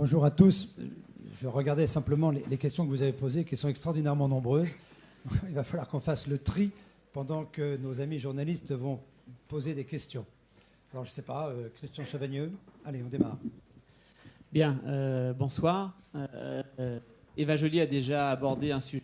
Bonjour à tous. Je regardais simplement les questions que vous avez posées, qui sont extraordinairement nombreuses. Il va falloir qu'on fasse le tri pendant que nos amis journalistes vont poser des questions. Alors, je ne sais pas, Christian Chavagneux, allez, on démarre. Bien, bonsoir. Eva Joly a déjà abordé un sujet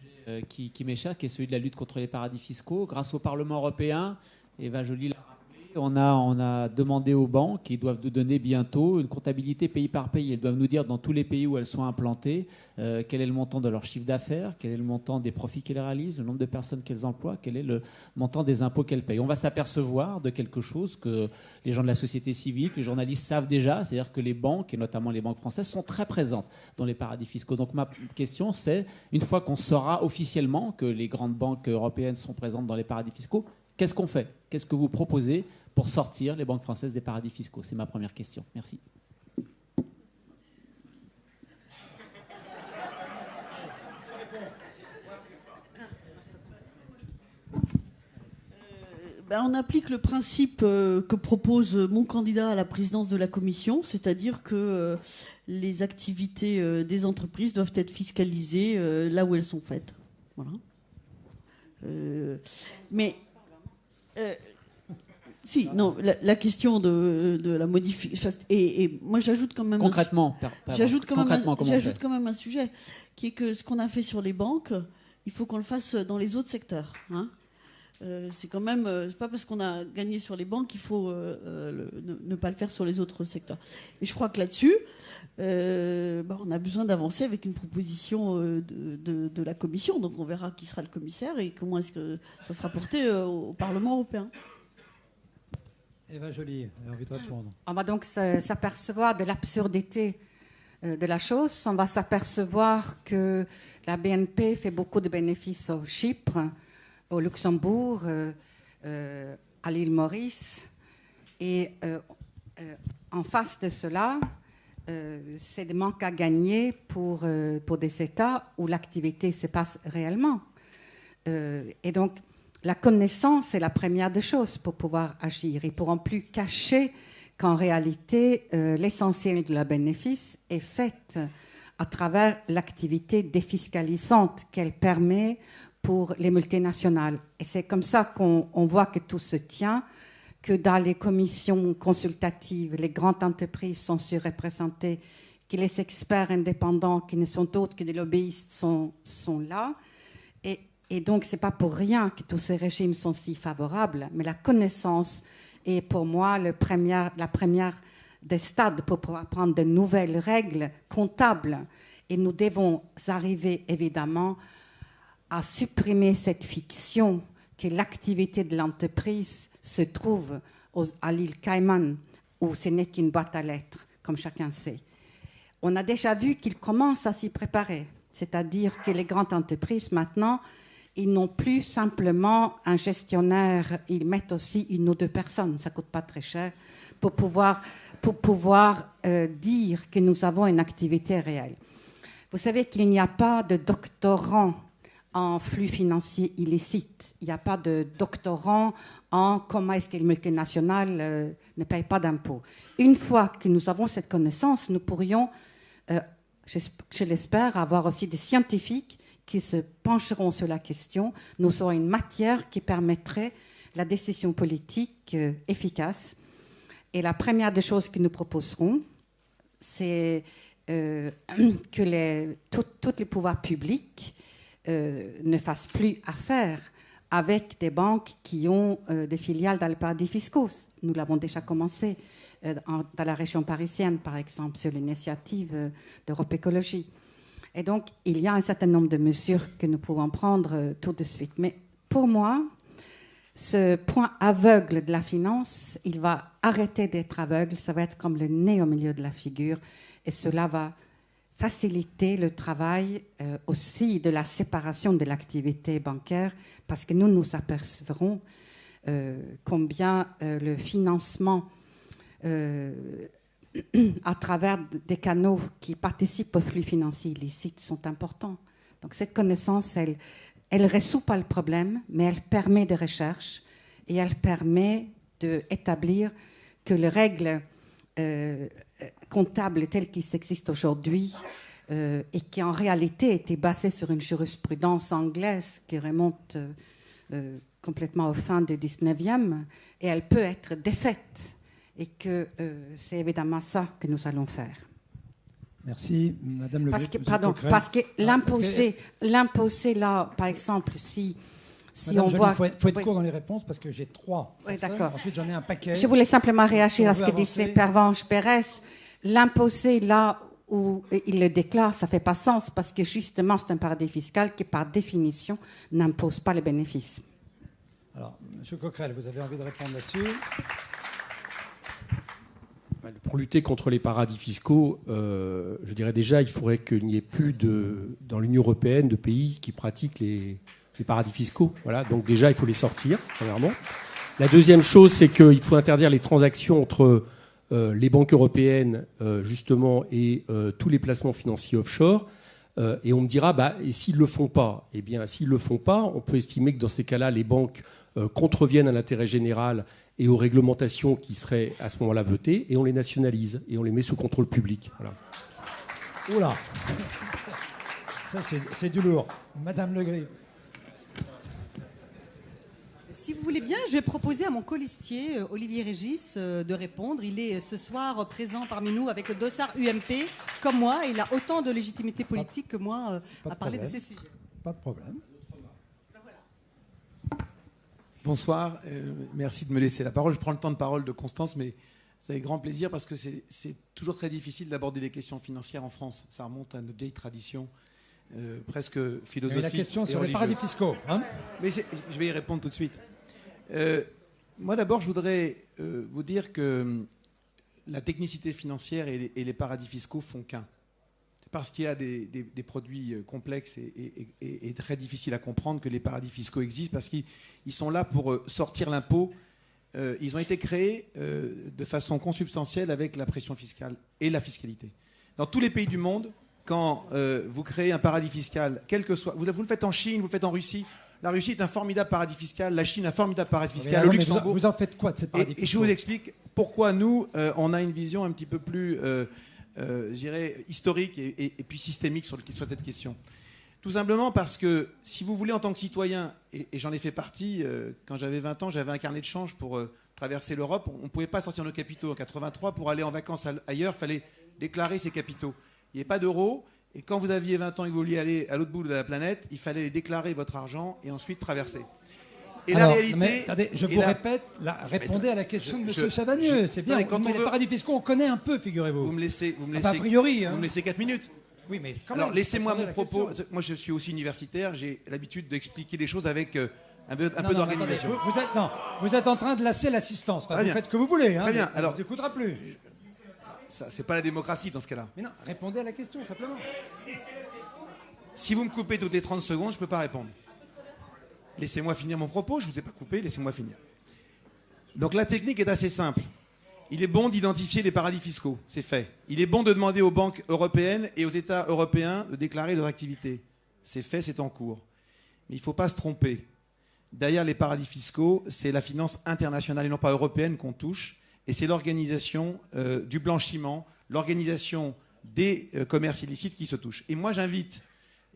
qui m'échappe, qui est celui de la lutte contre les paradis fiscaux. Grâce au Parlement européen, Eva Joly l'a rappelé, on a demandé aux banques qui doivent nous donner bientôt une comptabilité pays par pays. Elles doivent nous dire dans tous les pays où elles sont implantées quel est le montant de leur chiffre d'affaires, quel est le montant des profits qu'elles réalisent, le nombre de personnes qu'elles emploient, quel est le montant des impôts qu'elles payent. On va s'apercevoir de quelque chose que les gens de la société civile, que les journalistes savent déjà, c'est-à-dire que les banques, et notamment les banques françaises, sont très présentes dans les paradis fiscaux. Donc ma question, c'est, une fois qu'on saura officiellement que les grandes banques européennes sont présentes dans les paradis fiscaux, qu'est-ce qu'on fait? Qu'est-ce que vous proposez pour sortir les banques françaises des paradis fiscaux? C'est ma première question. Merci. On applique le principe que propose mon candidat à la présidence de la Commission, c'est-à-dire que les activités des entreprises doivent être fiscalisées là où elles sont faites. Voilà. Si, non, la question de la modification. Et moi, j'ajoute quand même. Concrètement, j'ajoute quand même un sujet qui est que ce qu'on a fait sur les banques, il faut qu'on le fasse dans les autres secteurs. Hein. C'est quand même. C'est pas parce qu'on a gagné sur les banques qu'il faut ne pas le faire sur les autres secteurs. Et je crois que là-dessus, on a besoin d'avancer avec une proposition de la Commission. Donc on verra qui sera le commissaire et comment est-ce que ça sera porté au Parlement européen. Eva Joly, j'ai envie de répondre. On va donc s'apercevoir de l'absurdité de la chose. On va s'apercevoir que la BNP fait beaucoup de bénéfices au Chypre, au Luxembourg, à l'île Maurice. Et en face de cela, c'est des manques à gagner pour des États où l'activité se passe réellement. Et donc, la connaissance est la première des choses pour pouvoir agir. Ils ne pourront plus cacher qu'en réalité, l'essentiel de leur bénéfice est fait à travers l'activité défiscalisante qu'elle permet pour les multinationales. Et c'est comme ça qu'on voit que tout se tient, que dans les commissions consultatives, les grandes entreprises sont surreprésentées, que les experts indépendants, qui ne sont autres que des lobbyistes, sont là. Et donc, ce n'est pas pour rien que tous ces régimes sont si favorables, mais la connaissance est pour moi la première des stades pour pouvoir prendre de nouvelles règles comptables. Et nous devons arriver, évidemment, à supprimer cette fiction que l'activité de l'entreprise se trouve à l'île Caïman, où ce n'est qu'une boîte à lettres, comme chacun sait. On a déjà vu qu'ils commencent à s'y préparer, c'est-à-dire que les grandes entreprises, maintenant, ils n'ont plus simplement un gestionnaire, ils mettent aussi une ou deux personnes, ça ne coûte pas très cher, pour pouvoir dire que nous avons une activité réelle. Vous savez qu'il n'y a pas de doctorant en flux financiers illicites. Il n'y a pas de doctorant en comment est-ce que les multinationales ne payent pas d'impôts. Une fois que nous avons cette connaissance, nous pourrions, je l'espère, avoir aussi des scientifiques qui se pencheront sur la question. Nous aurons une matière qui permettrait la décision politique efficace. Et la première des choses que nous proposerons, c'est que tous les pouvoirs publics ne fassent plus affaire avec des banques qui ont des filiales dans les paradis fiscaux. Nous l'avons déjà commencé dans la région parisienne, par exemple, sur l'initiative d'Europe Écologie. Et donc, il y a un certain nombre de mesures que nous pouvons prendre tout de suite. Mais pour moi, ce point aveugle de la finance, il va arrêter d'être aveugle. Ça va être comme le nez au milieu de la figure. Et cela va faciliter le travail aussi de la séparation de l'activité bancaire, parce que nous apercevrons combien le financement à travers des canaux qui participent aux flux financiers illicites sont importants. Donc cette connaissance, elle ne résout pas le problème, mais elle permet des recherches et elle permet d'établir que les règles comptable tel qu'il existe aujourd'hui et qui en réalité était basé sur une jurisprudence anglaise qui remonte complètement aux fins du 19e, et elle peut être défaite. Et que c'est évidemment ça que nous allons faire. Merci, Madame Le Grip. Parce que l'imposer là, par exemple, si Madame on Joly, voit... Il faut être court dans les réponses parce que j'ai 3 Oui, personnes. d'accord. Ensuite, j'en ai un paquet. Je voulais simplement réagir à ce que avancer. disait Pervenche Pérez. L'imposer là où il le déclare, ça ne fait pas sens parce que justement, c'est un paradis fiscal qui, par définition, n'impose pas les bénéfices. Alors, Monsieur Coquerel, vous avez envie de répondre là-dessus? Pour lutter contre les paradis fiscaux, je dirais déjà il faudrait qu'il n'y ait plus dans l'Union européenne de pays qui pratiquent les paradis fiscaux. Voilà, donc déjà il faut les sortir, premièrement. La deuxième chose, c'est qu'il faut interdire les transactions entre les banques européennes justement et tous les placements financiers offshore. Et on me dira, et s'ils ne le font pas? Eh bien, s'ils ne le font pas, on peut estimer que dans ces cas-là, les banques contreviennent à l'intérêt général et aux réglementations qui seraient à ce moment-là votées, et on les nationalise, et on les met sous contrôle public. Voilà. Oula, ça c'est du lourd. Madame Le Grip. Si vous voulez bien, je vais proposer à mon colistier, Olivier Régis, de répondre. Il est ce soir présent parmi nous avec le dossard UMP, comme moi. Il a autant de légitimité politique que moi à parler de ces sujets. Pas de problème. Bonsoir, merci de me laisser la parole. Je prends le temps de parole de Constance, mais c'est avec grand plaisir parce que c'est toujours très difficile d'aborder les questions financières en France. Ça remonte à notre vieille tradition presque philosophique. Mais la question sur les religieuse. paradis fiscaux. Hein, mais je vais y répondre tout de suite. Moi d'abord, je voudrais vous dire que la technicité financière et les paradis fiscaux font qu'un. Parce qu'il y a des produits complexes et très difficiles à comprendre que les paradis fiscaux existent, parce qu'ils sont là pour sortir l'impôt. Ils ont été créés de façon consubstantielle avec la pression fiscale et la fiscalité. Dans tous les pays du monde, quand vous créez un paradis fiscal, quel que soit, vous le faites en Chine, vous le faites en Russie. La Russie est un formidable paradis fiscal, la Chine un formidable paradis fiscal, le Luxembourg. Vous en faites quoi de ces paradis fiscaux? Et je vous explique pourquoi nous, on a une vision un petit peu plus... je dirais, historique et puis systémique sur cette question. Tout simplement parce que, si vous voulez, en tant que citoyen, et j'en ai fait partie, quand j'avais 20 ans, j'avais un carnet de change pour traverser l'Europe. On ne pouvait pas sortir nos capitaux en 83. Pour aller en vacances ailleurs, il fallait déclarer ses capitaux. Il n'y avait pas d'euros. Et quand vous aviez 20 ans et que vous vouliez aller à l'autre bout de la planète, il fallait déclarer votre argent et ensuite traverser. Et alors, la réalité... mais, attendez, je vous répète, répondez à la question de M. Chavagneux. C'est bien, quand les paradis fiscaux, on connaît un peu, figurez-vous. Vous me laissez, a priori. Vous me laissez 4 minutes. Oui, mais quand alors, même, laissez-moi mon propos. Moi, je suis aussi universitaire. J'ai l'habitude d'expliquer les choses avec un peu d'organisation. Vous êtes en train de lasser l'assistance. Enfin, vous faites ce que vous voulez. Très bien. Alors, on ne vous écoutera plus. Ça, c'est pas la démocratie dans ce cas-là. Mais non, répondez à la question, simplement. Si vous me coupez toutes les 30 secondes, je ne peux pas répondre. Laissez-moi finir mon propos. Je ne vous ai pas coupé. Laissez-moi finir. Donc, la technique est assez simple. Il est bon d'identifier les paradis fiscaux, c'est fait. Il est bon de demander aux banques européennes et aux États européens de déclarer leurs activités. C'est fait, c'est en cours. Mais il ne faut pas se tromper. Derrière les paradis fiscaux, c'est la finance internationale et non pas européenne qu'on touche. Et c'est l'organisation du blanchiment, l'organisation des commerces illicites qui se touchent. Et moi, j'invite,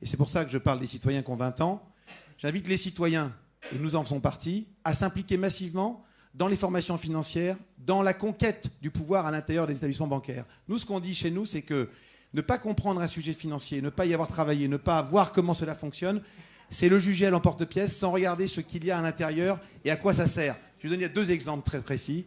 et c'est pour ça que je parle des citoyens qui ont 20 ans, j'invite les citoyens, et nous en faisons partie, à s'impliquer massivement dans les formations financières, dans la conquête du pouvoir à l'intérieur des établissements bancaires. Nous, ce qu'on dit chez nous, c'est que ne pas comprendre un sujet financier, ne pas y avoir travaillé, ne pas voir comment cela fonctionne, c'est le juger à l'emporte-pièce sans regarder ce qu'il y a à l'intérieur et à quoi ça sert. Je vais vous donner 2 exemples très précis.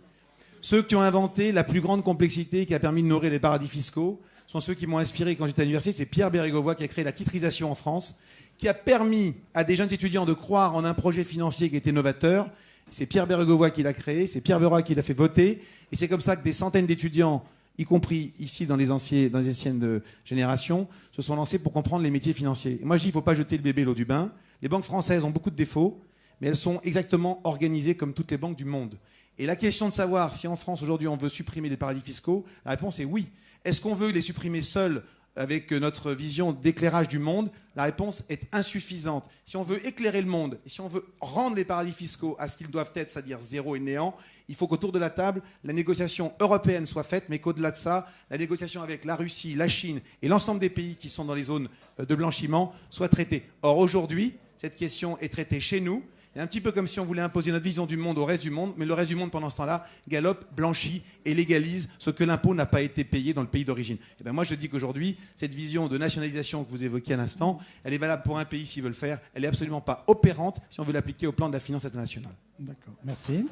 Ceux qui ont inventé la plus grande complexité qui a permis de nourrir les paradis fiscaux sont ceux qui m'ont inspiré quand j'étais à l'université. C'est Pierre Bérégovoy qui a créé la titrisation en France, qui a permis à des jeunes étudiants de croire en un projet financier qui était novateur. C'est Pierre Bérégovoy qui l'a créé, c'est Pierre Bérégovoy qui l'a fait voter, et c'est comme ça que des centaines d'étudiants, y compris ici dans les anciennes générations, se sont lancés pour comprendre les métiers financiers. Et moi, je dis, il ne faut pas jeter le bébé à l'eau du bain. Les banques françaises ont beaucoup de défauts, mais elles sont exactement organisées comme toutes les banques du monde. Et la question de savoir si en France, aujourd'hui, on veut supprimer les paradis fiscaux, la réponse est oui. Est-ce qu'on veut les supprimer seuls avec notre vision d'éclairage du monde? La réponse est insuffisante. Si on veut éclairer le monde, et si on veut rendre les paradis fiscaux à ce qu'ils doivent être, c'est-à-dire zéro et néant, Il faut qu'autour de la table, la négociation européenne soit faite, mais qu'au-delà de ça, la négociation avec la Russie, la Chine et l'ensemble des pays qui sont dans les zones de blanchiment soit traitée. Or, aujourd'hui, cette question est traitée chez nous. C'est un petit peu comme si on voulait imposer notre vision du monde au reste du monde, mais le reste du monde, pendant ce temps-là, galope, blanchit et légalise ce que l'impôt n'a pas été payé dans le pays d'origine. Et bien moi, je dis qu'aujourd'hui, cette vision de nationalisation que vous évoquiez à l'instant, elle est valable pour un pays s'il veut le faire. Elle n'est absolument pas opérante si on veut l'appliquer au plan de la finance internationale. D'accord, merci.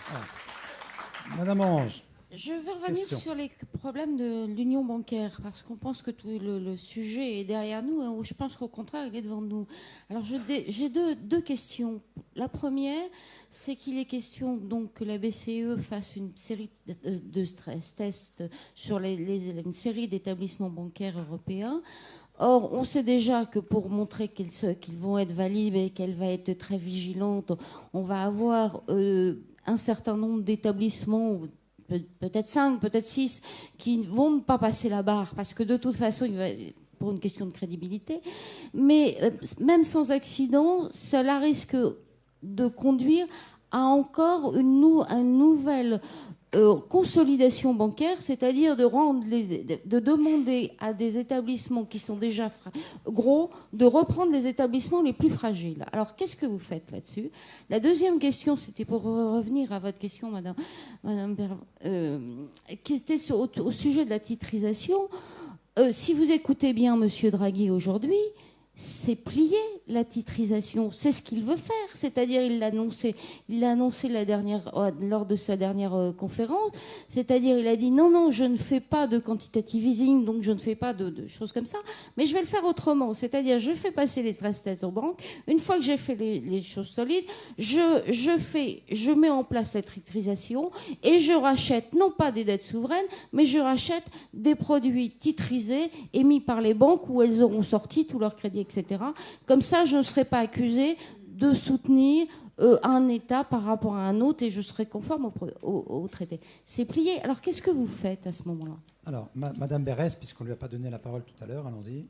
Alors, Madame Ange. Je veux revenir sur les problèmes de l'union bancaire, parce qu'on pense que tout le sujet est derrière nous, et je pense qu'au contraire, il est devant nous. Alors, j'ai deux questions. La première, c'est qu'il est question donc, que la BCE fasse une série de stress tests sur une série d'établissements bancaires européens. Or, on sait déjà que pour montrer qu'ils vont être valides et qu'elle va être très vigilante, on va avoir un certain nombre d'établissements, peut-être 5, peut-être 6, qui ne vont pas passer la barre, parce que de toute façon, pour une question de crédibilité. Mais même sans accident, cela risque de conduire à encore une nouvelle consolidation bancaire, c'est-à-dire de demander à des établissements qui sont déjà gros de reprendre les établissements les plus fragiles. Alors, qu'est-ce que vous faites là-dessus? La deuxième question, c'était pour revenir à votre question, Madame qui était au sujet de la titrisation. Si vous écoutez bien Monsieur Draghi aujourd'hui, c'est plié la titrisation, c'est ce qu'il veut faire, c'est-à-dire il l'a annoncé lors de sa dernière conférence, c'est-à-dire il a dit non, je ne fais pas de quantitative easing, donc je ne fais pas de choses comme ça, mais je vais le faire autrement, c'est-à-dire je fais passer les stress tests aux banques, une fois que j'ai fait les choses solides, je mets en place la titrisation et je rachète non pas des dettes souveraines, mais je rachète des produits titrisés émis par les banques où elles auront sorti tout leur crédit, etc. Comme ça, je ne serai pas accusée de soutenir un État par rapport à un autre et je serai conforme au traité. C'est plié. Alors, qu'est-ce que vous faites à ce moment-là? Alors, Madame Berès, puisqu'on ne lui a pas donné la parole tout à l'heure, allons-y.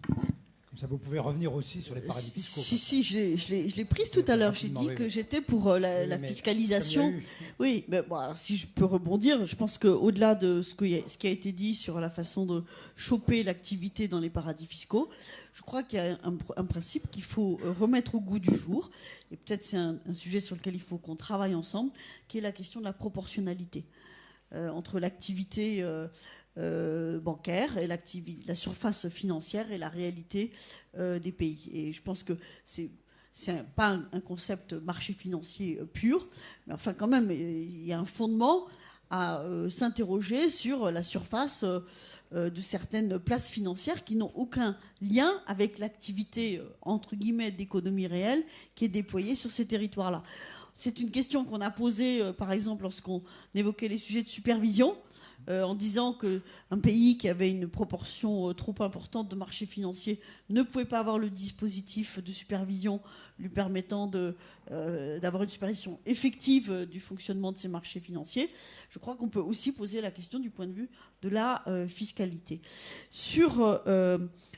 Comme ça, vous pouvez revenir aussi sur les paradis fiscaux. Si, je l'ai prise tout à l'heure. J'ai dit que j'étais pour la fiscalisation. Oui, mais bon, alors, si je peux rebondir, je pense qu'au-delà de ce qui a été dit sur la façon de choper l'activité dans les paradis fiscaux, je crois qu'il y a un principe qu'il faut remettre au goût du jour, et peut-être c'est un sujet sur lequel il faut qu'on travaille ensemble, qui est la question de la proportionnalité entre l'activité bancaire et la surface financière et la réalité des pays. Et je pense que c'est pas un concept marché financier pur, mais enfin quand même, il y a un fondement à s'interroger sur la surface de certaines places financières qui n'ont aucun lien avec l'activité, entre guillemets, d'économie réelle qui est déployée sur ces territoires-là. C'est une question qu'on a posée, par exemple, lorsqu'on évoquait les sujets de supervision, en disant qu'un pays qui avait une proportion trop importante de marché financier ne pouvait pas avoir le dispositif de supervision lui permettant d'avoir une supervision effective du fonctionnement de ces marchés financiers. Je crois qu'on peut aussi poser la question du point de vue de la fiscalité. Sur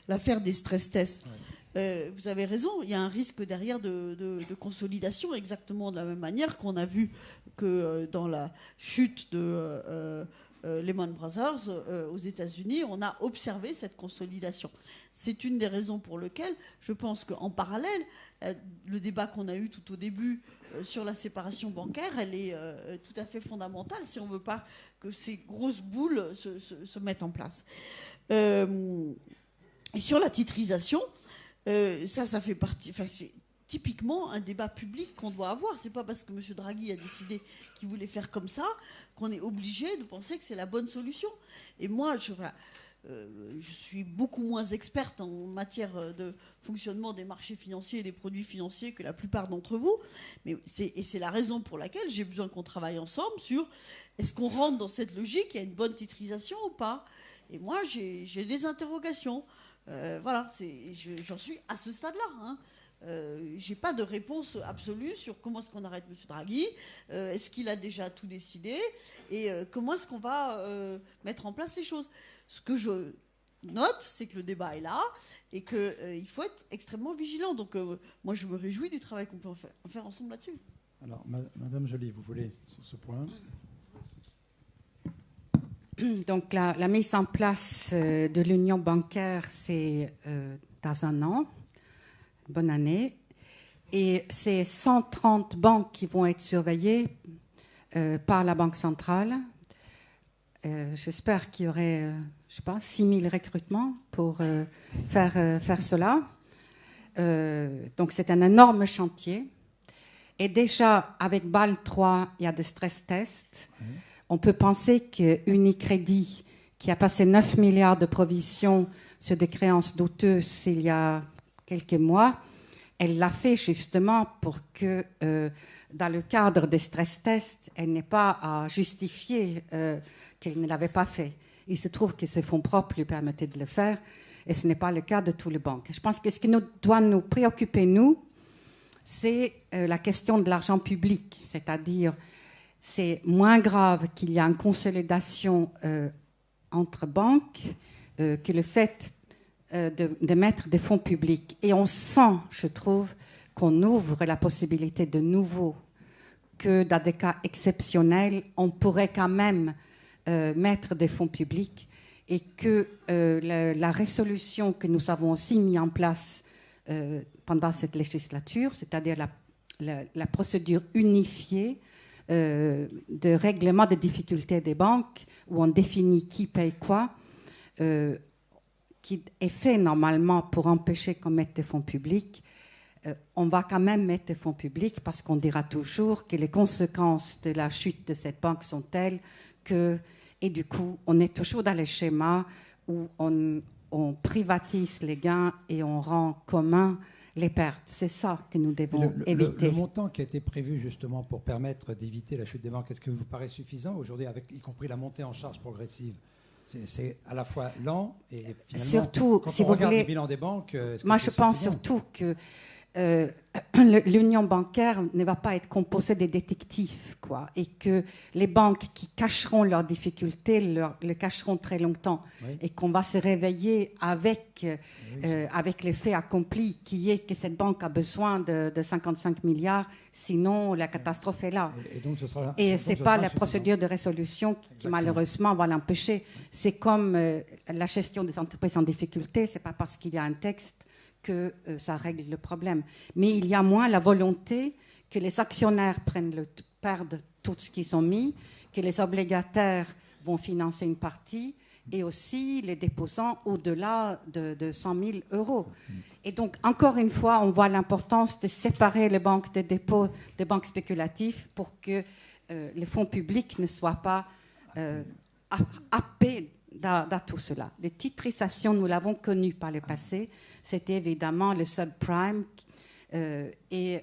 l'affaire des stress tests, vous avez raison, il y a un risque derrière de consolidation, exactement de la même manière qu'on a vu que dans la chute de Lehman Brothers aux États-Unis, on a observé cette consolidation. C'est une des raisons pour lesquelles je pense qu'en parallèle, le débat qu'on a eu tout au début sur la séparation bancaire, elle est tout à fait fondamentale si on ne veut pas que ces grosses boules se mettent en place. Et sur la titrisation, ça fait partie... c'est typiquement un débat public qu'on doit avoir. C'est pas parce que M. Draghi a décidé qu'il voulait faire comme ça qu'on est obligé de penser que c'est la bonne solution. Et moi, je suis beaucoup moins experte en matière de fonctionnement des marchés financiers et des produits financiers que la plupart d'entre vous. Et c'est la raison pour laquelle j'ai besoin qu'on travaille ensemble sur est-ce qu'on rentre dans cette logique, il y a une bonne titrisation ou pas. Et moi, j'ai des interrogations. Voilà, j'en suis à ce stade-là, hein. J'ai pas de réponse absolue sur comment est-ce qu'on arrête M. Draghi, est-ce qu'il a déjà tout décidé et comment est-ce qu'on va mettre en place les choses. Ce que je note, c'est que le débat est là et qu'il faut être extrêmement vigilant. Donc moi, je me réjouis du travail qu'on peut en faire ensemble là-dessus. Alors, Madame Joly, vous voulez sur ce point? Donc, la mise en place de l'union bancaire, c'est dans un an. Bonne année. Et c'est 130 banques qui vont être surveillées par la Banque centrale. J'espère qu'il y aurait, 6 000 recrutements pour faire cela. Donc, c'est un énorme chantier. Et déjà, avec BAL 3, il y a des stress tests. Oui. On peut penser qu'Unicredit, qui a passé 9 milliards de provisions sur des créances douteuses il y a quelques mois, elle l'a fait justement pour que, dans le cadre des stress tests, elle n'ait pas à justifier qu'elle ne l'avait pas fait. Il se trouve que ses fonds propres lui permettaient de le faire, et ce n'est pas le cas de toutes les banques. Je pense que ce qui doit nous préoccuper, nous, c'est la question de l'argent public, c'est-à-dire c'est moins grave qu'il y ait une consolidation entre banques que le fait de mettre des fonds publics. Et on sent, je trouve, qu'on ouvre la possibilité de nouveau que dans des cas exceptionnels, on pourrait quand même mettre des fonds publics et que la résolution que nous avons aussi mis en place pendant cette législature, c'est-à-dire la procédure unifiée de règlement des difficultés des banques, où on définit qui paye quoi, qui est fait normalement pour empêcher qu'on mette des fonds publics, on va quand même mettre des fonds publics parce qu'on dira toujours que les conséquences de la chute de cette banque sont telles que, et du coup, on est toujours dans les schémas où on privatise les gains et on rend commun les pertes. C'est ça que nous devons éviter. Le montant qui a été prévu justement pour permettre d'éviter la chute des banques, est-ce que vous paraît suffisant aujourd'hui, avec y compris la montée en charge progressive? C'est à la fois lent et finalement, surtout, quand si on vous regarde voulez, les bilans des banques, moi je pense surtout que l'union bancaire ne va pas être composée des détectives, quoi, et que les banques qui cacheront leurs difficultés le cacheront très longtemps, oui. Et qu'on va se réveiller avec les faits accomplis, qui est que cette banque a besoin de 55 milliards, sinon la catastrophe est là. Et ce n'est pas la procédure de résolution qui malheureusement va l'empêcher. C'est comme la gestion des entreprises en difficulté, ce n'est pas parce qu'il y a un texte que ça règle le problème. Mais il y a moins la volonté que les actionnaires perdent tout ce qu'ils ont mis, que les obligataires vont financer une partie, et aussi les déposants au-delà de 100 000 euros. Et donc, encore une fois, on voit l'importance de séparer les banques de dépôt des banques spéculatives pour que les fonds publics ne soient pas happés dans tout cela. Les titrisations, nous l'avons connu par le passé, c'était évidemment le subprime, et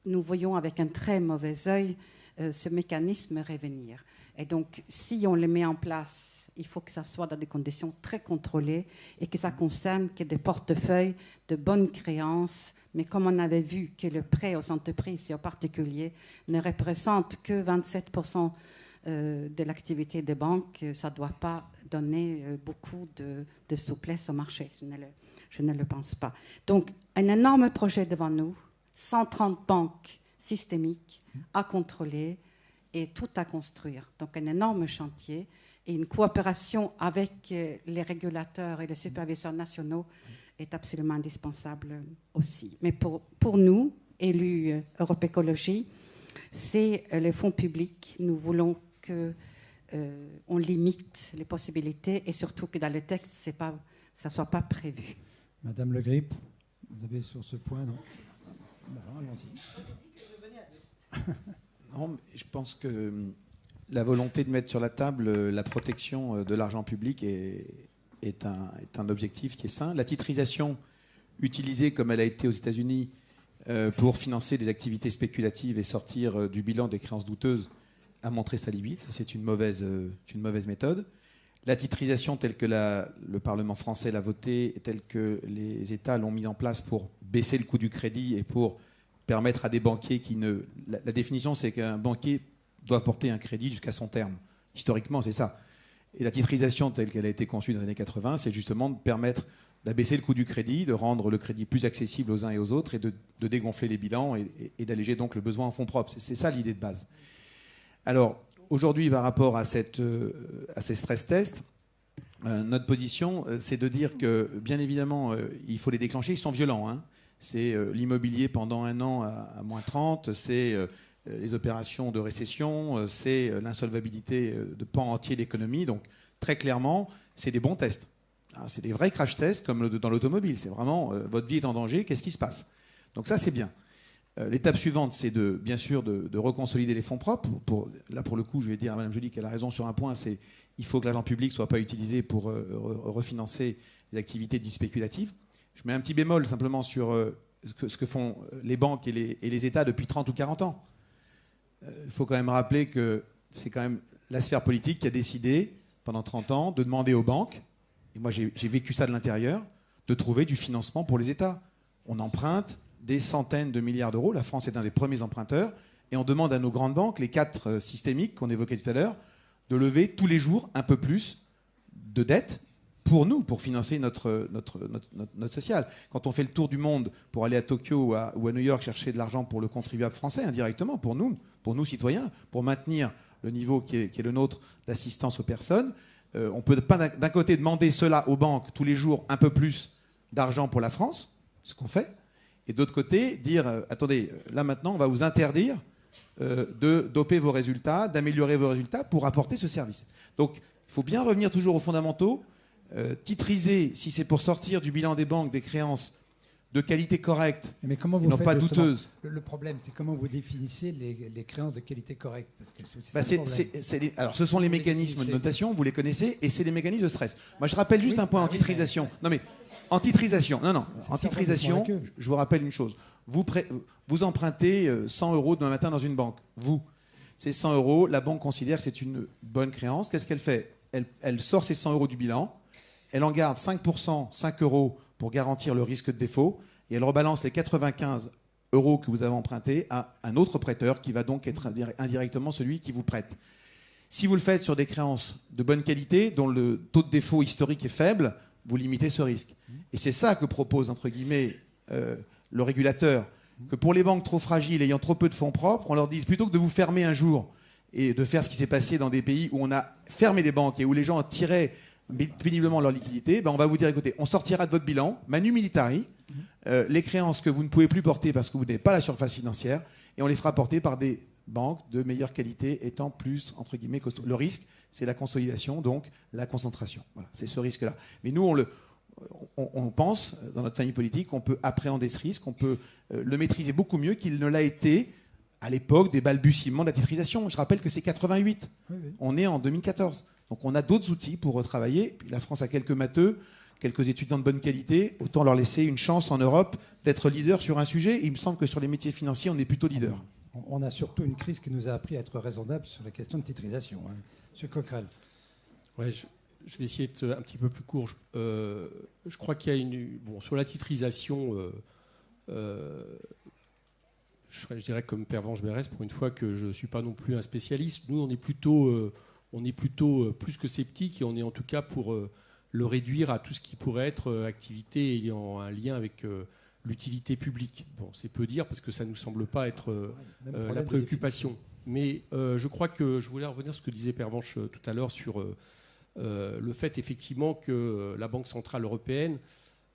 nous voyons avec un très mauvais œil ce mécanisme revenir. Et donc, si on le met en place, il faut que ça soit dans des conditions très contrôlées et que ça concerne que des portefeuilles de bonnes créances. Mais comme on avait vu que le prêt aux entreprises et aux particuliers ne représente que 27% de l'activité des banques, ça ne doit pas donner beaucoup de souplesse au marché. Je ne le pense pas. Donc, un énorme projet devant nous, 130 banques systémiques à contrôler et tout à construire. Donc, un énorme chantier et une coopération avec les régulateurs et les superviseurs nationaux est absolument indispensable aussi. Mais pour nous, élus Europe Écologie, c'est les fonds publics. Nous voulons qu'on limite les possibilités et surtout que dans le texte, ça ne soit pas prévu. Madame Le Grip, vous avez sur ce point, non? Alors, allons-y. Non, je pense que la volonté de mettre sur la table la protection de l'argent public est un objectif qui est sain. La titrisation utilisée comme elle a été aux États-Unis pour financer des activités spéculatives et sortir du bilan des créances douteuses a montré sa limite. Ça, c'est une mauvaise méthode. La titrisation telle que le Parlement français l'a votée et telle que les États l'ont mise en place pour baisser le coût du crédit et pour permettre à des banquiers qui ne... La définition, c'est qu'un banquier doit porter un crédit jusqu'à son terme. Historiquement, c'est ça. Et la titrisation telle qu'elle a été conçue dans les années 80, c'est justement de permettre d'abaisser le coût du crédit, de rendre le crédit plus accessible aux uns et aux autres et de dégonfler les bilans et d'alléger donc le besoin en fonds propres. C'est ça l'idée de base. Alors, aujourd'hui, par rapport à ces stress tests, notre position, c'est de dire que, bien évidemment, il faut les déclencher. Ils sont violents, hein. C'est l'immobilier pendant un an à moins 30, c'est les opérations de récession, c'est l'insolvabilité de pans entiers de l'économie. Donc, très clairement, c'est des bons tests. C'est des vrais crash tests comme dans l'automobile. C'est vraiment votre vie est en danger, qu'est-ce qui se passe? Donc ça, c'est bien. L'étape suivante, c'est bien sûr de reconsolider les fonds propres. Là, pour le coup, je vais dire à Mme Joly qu'elle a raison sur un point, c'est qu'il faut que l'argent public ne soit pas utilisé pour refinancer les activités dites spéculatives. Je mets un petit bémol simplement sur ce que font les banques et les États depuis 30 ou 40 ans. Il faut quand même rappeler que c'est quand même la sphère politique qui a décidé, pendant 30 ans, de demander aux banques, et moi j'ai vécu ça de l'intérieur, de trouver du financement pour les États. On emprunte des centaines de milliards d'euros, la France est un des premiers emprunteurs, et on demande à nos grandes banques, les 4 systémiques qu'on évoquait tout à l'heure, de lever tous les jours un peu plus de dettes pour nous, pour financer notre social. Quand on fait le tour du monde pour aller à Tokyo ou à New York chercher de l'argent pour le contribuable français, indirectement, pour nous citoyens, pour maintenir le niveau qui est le nôtre d'assistance aux personnes, on peut pas d'un côté demander cela aux banques tous les jours, un peu plus d'argent pour la France, ce qu'on fait, et d'autre côté, dire, attendez, là maintenant, on va vous interdire de doper vos résultats, d'améliorer vos résultats pour apporter ce service. Donc, il faut bien revenir toujours aux fondamentaux, titriser, si c'est pour sortir du bilan des banques des créances de qualité correcte, mais comment vous et non pas douteuse. Le problème, c'est comment vous définissez les créances de qualité correcte, parce que alors, ce sont les mécanismes de notation, vous les connaissez, et c'est les mécanismes de stress. Moi, je rappelle juste un point en titrisation. Non, mais en titrisation, en titrisation, je vous rappelle une chose. Vous empruntez 100 euros demain matin dans une banque. Ces 100 euros, la banque considère que c'est une bonne créance. Qu'est-ce qu'elle fait? Elle sort ces 100 euros du bilan, elle en garde 5%, 5 euros pour garantir le risque de défaut, et elle rebalance les 95 euros que vous avez empruntés à un autre prêteur qui va donc être indirectement celui qui vous prête. Si vous le faites sur des créances de bonne qualité, dont le taux de défaut historique est faible, vous limitez ce risque. Et c'est ça que propose, entre guillemets, le régulateur, que pour les banques trop fragiles, ayant trop peu de fonds propres, on leur dise, plutôt que de vous fermer un jour et de faire ce qui s'est passé dans des pays où on a fermé des banques et où les gens tiraient péniblement leur liquidité, on va vous dire, écoutez, on sortira de votre bilan, manu militari, les créances que vous ne pouvez plus porter parce que vous n'avez pas la surface financière, et on les fera porter par des banques de meilleure qualité étant plus, entre guillemets, costauds. Le risque, c'est la consolidation, donc la concentration. Voilà, c'est ce risque-là. Mais nous, on pense, dans notre famille politique, qu'on peut appréhender ce risque, qu'on peut le maîtriser beaucoup mieux qu'il ne l'a été à l'époque des balbutiements de la titrisation. Je rappelle que c'est 88. Oui. On est en 2014. Donc on a d'autres outils pour retravailler. Puis la France a quelques matheux, quelques étudiants de bonne qualité. Autant leur laisser une chance en Europe d'être leader sur un sujet. Et il me semble que sur les métiers financiers, on est plutôt leader. On a surtout une crise qui nous a appris à être raisonnable sur la question de titrisation. Monsieur Coquerel. Ouais, je vais essayer d'être un petit peu plus court. Je crois qu'il y a sur la titrisation, je dirais comme Pervenche Berès, pour une fois que je ne suis pas non plus un spécialiste. Nous, on est plutôt plus que sceptique, et on est en tout cas pour le réduire à tout ce qui pourrait être activité ayant un lien avec l'utilité publique. Bon, c'est peu dire parce que ça ne nous semble pas être la préoccupation. Mais je crois que je voulais revenir sur ce que disait Pervenche tout à l'heure sur le fait effectivement que la Banque Centrale Européenne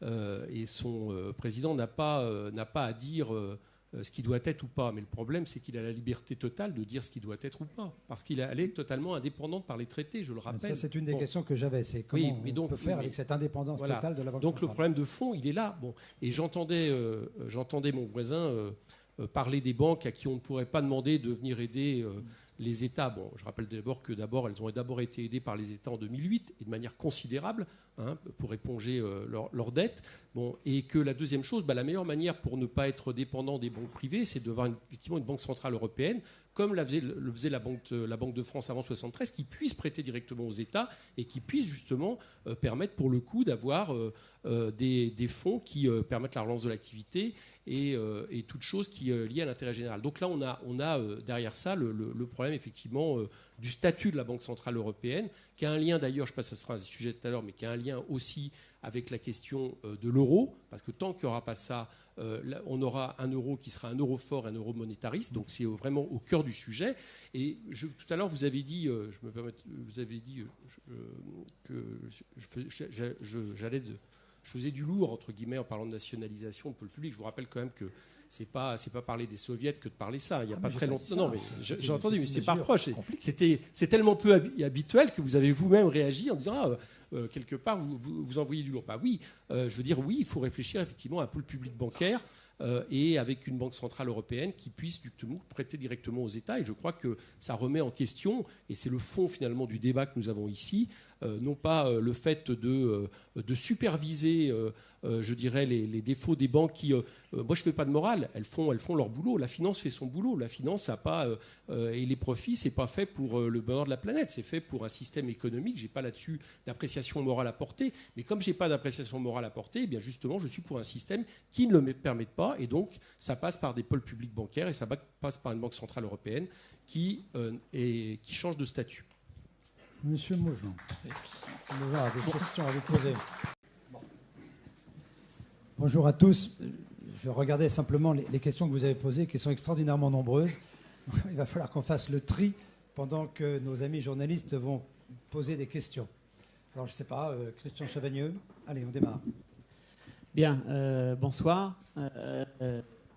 et son président n'a pas à dire ce qui doit être ou pas. Mais le problème, c'est qu'il a la liberté totale de dire ce qui doit être ou pas. Parce qu'il est totalement indépendante par les traités, je le rappelle. Ça, c'est une des questions que j'avais. C'est comment on peut faire avec cette indépendance totale de la Banque centrale. Donc le problème de fond, il est là. Bon. Et j'entendais mon voisin parler des banques à qui on ne pourrait pas demander de venir aider les États. Bon, je rappelle d'abord elles ont d'abord été aidées par les États en 2008 et de manière considérable pour éponger leurs dettes. Bon, et que la deuxième chose, la meilleure manière pour ne pas être dépendant des banques privées, c'est d'avoir effectivement une banque centrale européenne, comme le faisait la Banque de France avant 1973, qui puisse prêter directement aux États et qui puisse justement permettre pour le coup d'avoir des fonds qui permettent la relance de l'activité et toute chose qui est liée à l'intérêt général. Donc là, on a derrière ça le problème effectivement du statut de la Banque Centrale Européenne, qui a un lien d'ailleurs, je ne sais pas si ce sera un sujet tout à l'heure, mais qui a un lien aussi avec la question de l'euro, parce que tant qu'il n'y aura pas ça, on aura un euro qui sera un euro fort, un euro monétariste, donc c'est vraiment au cœur du sujet. Et tout à l'heure, vous avez dit, je faisais du lourd, entre guillemets, en parlant de nationalisation de pôle public. Je vous rappelle quand même que c'est pas parler des soviets que de parler ça. Il n'y a pas très longtemps. Non, mais j'ai entendu, mais c'est pas proche. C'est tellement peu habituel que vous avez vous-même réagi en disant quelque part vous envoyez du lourd. Bah oui, je veux dire oui, il faut réfléchir effectivement à un pôle public bancaire et avec une banque centrale européenne qui puisse prêter directement aux États. Et je crois que ça remet en question, et c'est le fond finalement du débat que nous avons ici, non pas le fait de superviser, je dirais, les défauts des banques qui... moi, je ne fais pas de morale. Elles font leur boulot. La finance fait son boulot. La finance n'a pas... et les profits, ce n'est pas fait pour le bonheur de la planète. C'est fait pour un système économique. Je n'ai pas là-dessus d'appréciation morale à porter. Mais comme je n'ai pas d'appréciation morale à porter, eh bien justement, je suis pour un système qui ne le permet pas. Et donc, ça passe par des pôles publics bancaires et ça passe par une banque centrale européenne qui change de statut. Monsieur Maugeon, a des questions à vous poser. Bonjour à tous. Je regardais simplement les questions que vous avez posées, qui sont extraordinairement nombreuses. Il va falloir qu'on fasse le tri pendant que nos amis journalistes vont poser des questions. Alors, je ne sais pas, Christian Chavagneux, allez, on démarre. Bien, bonsoir.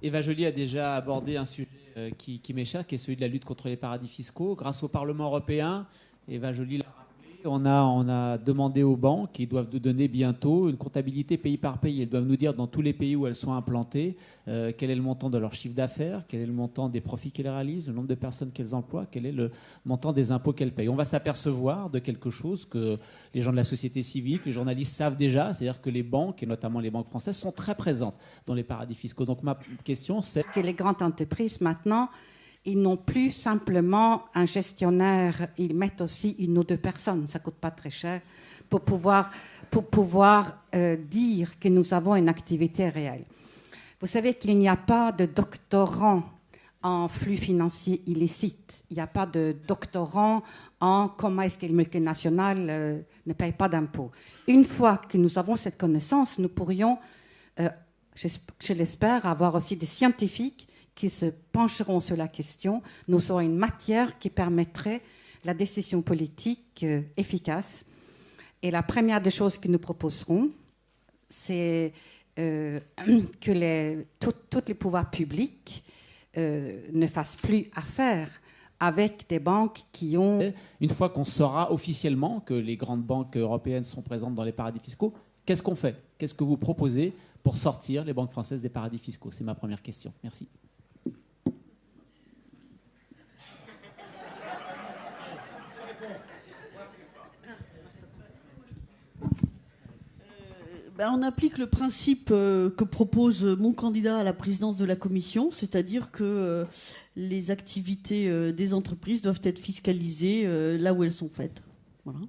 Eva Joly a déjà abordé un sujet qui m'échappe, qui est celui de la lutte contre les paradis fiscaux. Grâce au Parlement européen, Eva Joly l'a rappelé, on a demandé aux banques qu'ils doivent nous donner bientôt une comptabilité pays par pays. Elles doivent nous dire dans tous les pays où elles sont implantées quel est le montant de leur chiffre d'affaires, quel est le montant des profits qu'elles réalisent, le nombre de personnes qu'elles emploient, quel est le montant des impôts qu'elles payent. On va s'apercevoir de quelque chose que les gens de la société civile, les journalistes savent déjà, c'est-à-dire que les banques, et notamment les banques françaises, sont très présentes dans les paradis fiscaux. Donc ma question, c'est... Que les grandes entreprises, maintenant, ils n'ont plus simplement un gestionnaire, ils mettent aussi une ou deux personnes, ça ne coûte pas très cher, pour pouvoir dire que nous avons une activité réelle. Vous savez qu'il n'y a pas de doctorant en flux financiers illicites, il n'y a pas de doctorant en comment est-ce que les multinationales ne payent pas d'impôts. Une fois que nous avons cette connaissance, nous pourrions, je l'espère, avoir aussi des scientifiques qui se pencheront sur la question. Nous aurons une matière qui permettrait la décision politique efficace. Et la première des choses que nous proposerons, c'est que tous les pouvoirs publics ne fassent plus affaire avec des banques qui ont... Une fois qu'on saura officiellement que les grandes banques européennes sont présentes dans les paradis fiscaux, qu'est-ce qu'on fait? Qu'est-ce que vous proposez pour sortir les banques françaises des paradis fiscaux? C'est ma première question. Merci. On applique le principe que propose mon candidat à la présidence de la Commission, c'est-à-dire que les activités des entreprises doivent être fiscalisées là où elles sont faites. Voilà.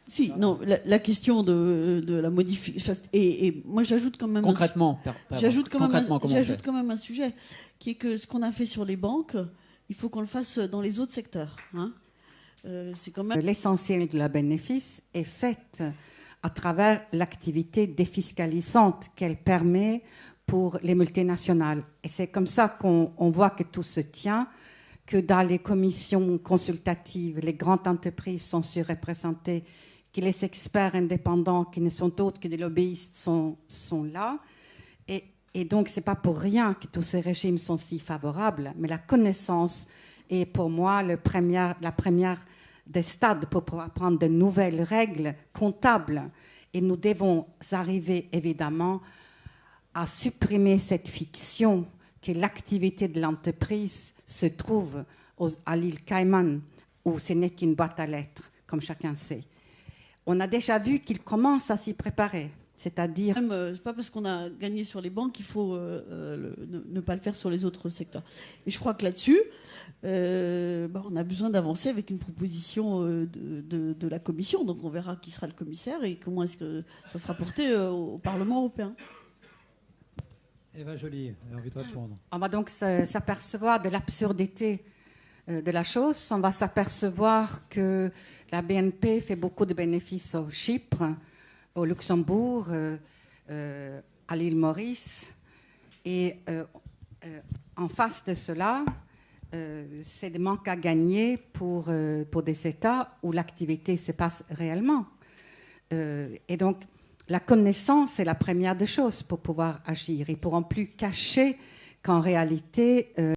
Si, non, la question de la modification. Et moi, j'ajoute quand même. Concrètement, j'ajoute quand même un sujet qui est que ce qu'on a fait sur les banques, il faut qu'on le fasse dans les autres secteurs. Hein. C'est quand même... L'essentiel de la bénéfice est fait à travers l'activité défiscalisante qu'elle permet pour les multinationales. Et c'est comme ça qu'on voit que tout se tient, que dans les commissions consultatives, les grandes entreprises sont surreprésentées, que les experts indépendants, qui ne sont autres que des lobbyistes, sont là. Et donc, ce n'est pas pour rien que tous ces régimes sont si favorables, mais la connaissance est pour moi la première des stades pour pouvoir prendre de nouvelles règles comptables. Et nous devons arriver, évidemment, à supprimer cette fiction que l'activité de l'entreprise se trouve à l'île Caïman, où ce n'est qu'une boîte à lettres, comme chacun sait. On a déjà vu qu'il commence à s'y préparer. C'est-à-dire... C'est pas parce qu'on a gagné sur les banques qu'il faut ne pas le faire sur les autres secteurs. Et je crois que là-dessus, on a besoin d'avancer avec une proposition de la Commission. Donc on verra qui sera le commissaire et comment est-ce que ça sera porté au Parlement européen. Eva Joly, elle a envie de répondre. On va donc s'apercevoir de l'absurdité de la chose. On va s'apercevoir que la BNP fait beaucoup de bénéfices au Chypre, au Luxembourg, à l'île Maurice. Et en face de cela, c'est des manques à gagner pour des États où l'activité se passe réellement. Et donc, la connaissance est la première des choses pour pouvoir agir. Ils ne pourront plus cacher qu'en réalité,